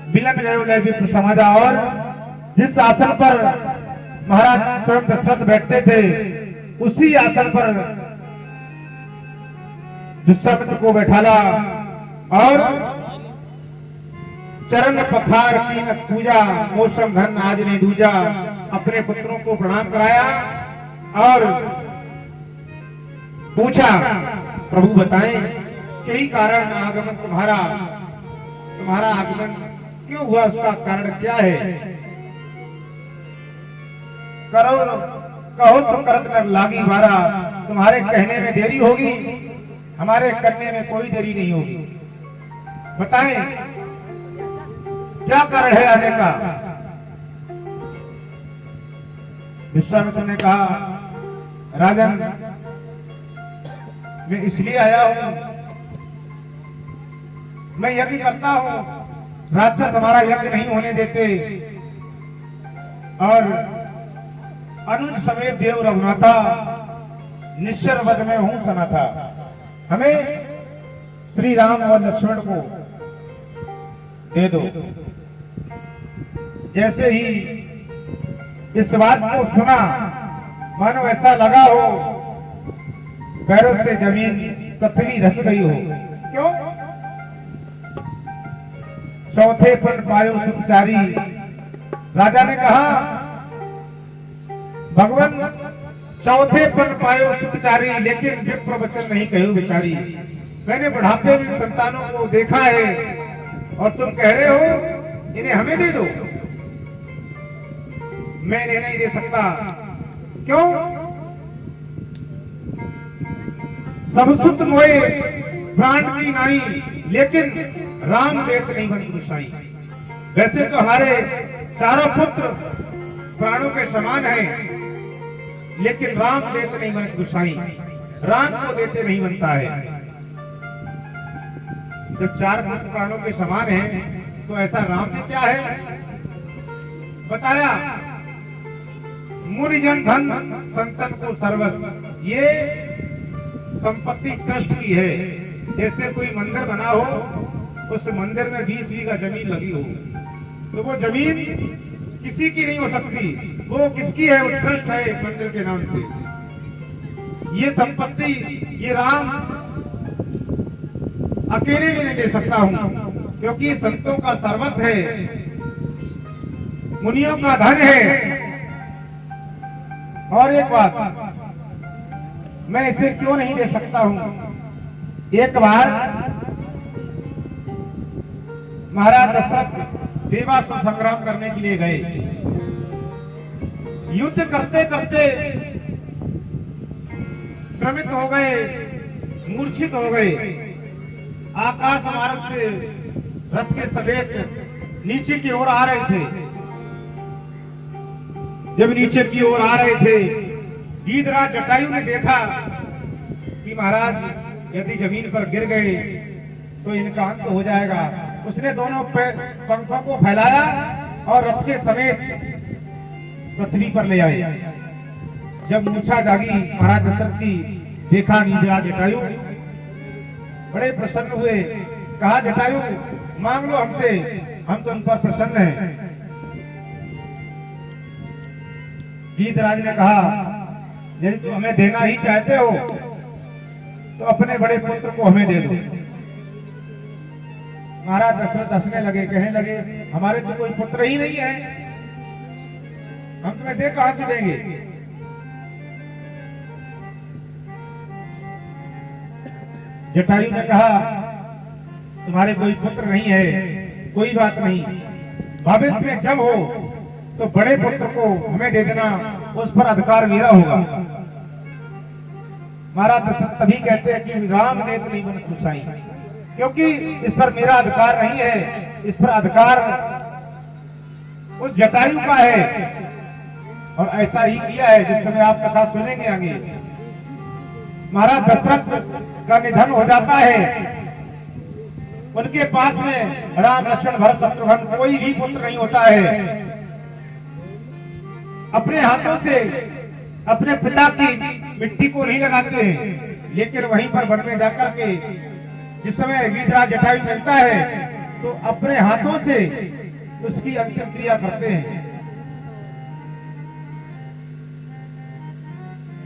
Villain गयो लय विप्र समाजा। और जिस आसन पर महाराज स्वयं दशरथ बैठते थे उसी आसन पर दुष्यंत को बैठाला और चरण पखार की पूजा मौसम धन आज नहीं दूजा। अपने पुत्रों को प्रणाम कराया और पूछा प्रभु बताएं यही कारण आगमन तुम्हारा आगमन क्यों हुआ, उसका कारण क्या है। कहो सो करत न लागी बारा, तुम्हारे कहने में देरी होगी, हमारे करने में कोई देरी नहीं होगी। बताएं क्या कारण है आने का। विश्वामित्र ने कहा राजन मैं इसलिए आया हूं, मैं यज्ञ करता हूं, राक्षस हमारा यज्ञ नहीं होने देते और अनुज समेत देव रघुनाथा निश्चर वध में हूं सना था। हमें श्री राम और लक्ष्मण को दे दो। जैसे ही इस बात को सुना मानो ऐसा लगा हो पैरों से जमीन पृथ्वी धस गई हो। क्यों? चौथे पर पायो सुखचारी। राजा ने कहा भगवान चौथे पर पायो सुखचारी, लेकिन विप्र वचन नहीं कहो बेचारी। मैंने बुढ़ापे में संतानों को देखा है और तुम कह रहे हो इन्हें हमें दे दो। मैं इन्हें नहीं दे सकता। क्यों? सब सुत मोए प्राण की नाई, लेकिन राम देत नहीं बन गुसाई। वैसे तो हमारे चारों पुत्र प्राणों के समान हैं, लेकिन राम देते नहीं बन गुसाई। राम को देते नहीं बनता है। जब चार पुत्र प्राणों के समान हैं, तो ऐसा राम में क्या है बताया। मुनिजन धन संतन को सर्वस्व, ये संपत्ति ट्रस्ट की है। जैसे कोई मंदिर बना हो, उस मंदिर में 20 बीघा जमीन लगी हो, तो वो जमीन किसी की नहीं हो सकती। वो किसकी है? वो ट्रस्ट है मंदिर के नाम से। ये संपत्ति ये राम अकेले भी नहीं दे सकता हूं, क्योंकि संतों का सर्वस्व है, मुनियों का धन है। और एक बात, मैं इसे क्यों नहीं दे सकता हूं। एक बार महाराज दशरथ देवासुर संग्राम करने के लिए गए। युद्ध करते करते श्रमित हो गए, मूर्छित हो गए। आकाश मार्ग से रथ के सफेद नीचे की ओर आ रहे थे। जब नीचे की ओर आ रहे थे, गीधराज जटायु ने देखा कि महाराज यदि जमीन पर गिर गए तो इनका अंत हो जाएगा। उसने दोनों पंखों को फैलाया और रथ के समेत पृथ्वी पर ले आए। जब मूर्छा जागी महाराज दशरथ की, देखा गीधराज जटायु, बड़े प्रसन्न हुए। कहा जटायु मांग लो हमसे, हम तुम पर प्रसन्न हैं। गीधराज ने कहा यदि तुम हमें देना ही चाहते हो तो अपने बड़े पुत्र को हमें दे दो। महाराज दशरथ हंसने लगे, कहने लगे हमारे तो कोई पुत्र ही नहीं है, हम तुम्हें दे कहां से देंगे। जटायु ने कहा तुम्हारे कोई पुत्र नहीं है, कोई बात नहीं, भविष्य में जब हो तो बड़े पुत्र को हमें दे देना, उस पर अधिकार मेरा होगा। महाराज दशरथ तभी कहते हैं कि राम देत नहीं बन खुशाई, क्योंकि इस पर मेरा अधिकार नहीं है, इस पर अधिकार उस जटायु का है। और ऐसा ही किया है जिस समय आप कथा सुनेंगे आगे। महाराज दशरथ का निधन हो जाता है, उनके पास में राम लक्ष्मण भरत शत्रुघ्न कोई भी पुत्र नहीं होता है। अपने हाथों से अपने पिता की मिट्टी को नहीं लगाते हैं, लेकिन वहीं पर वन में जाकर के जिस समय गीधराज जटायु मिलता है तो अपने हाथों से उसकी अंतिम क्रिया करते हैं।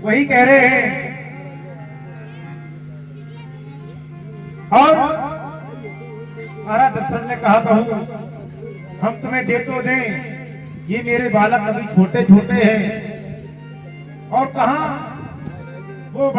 वही कह रहे हैं। और महाराज दशरथ ने कहा, बहू हम तुम्हें दे तो दें, ये मेरे बालक अभी छोटे छोटे हैं, और कहा वो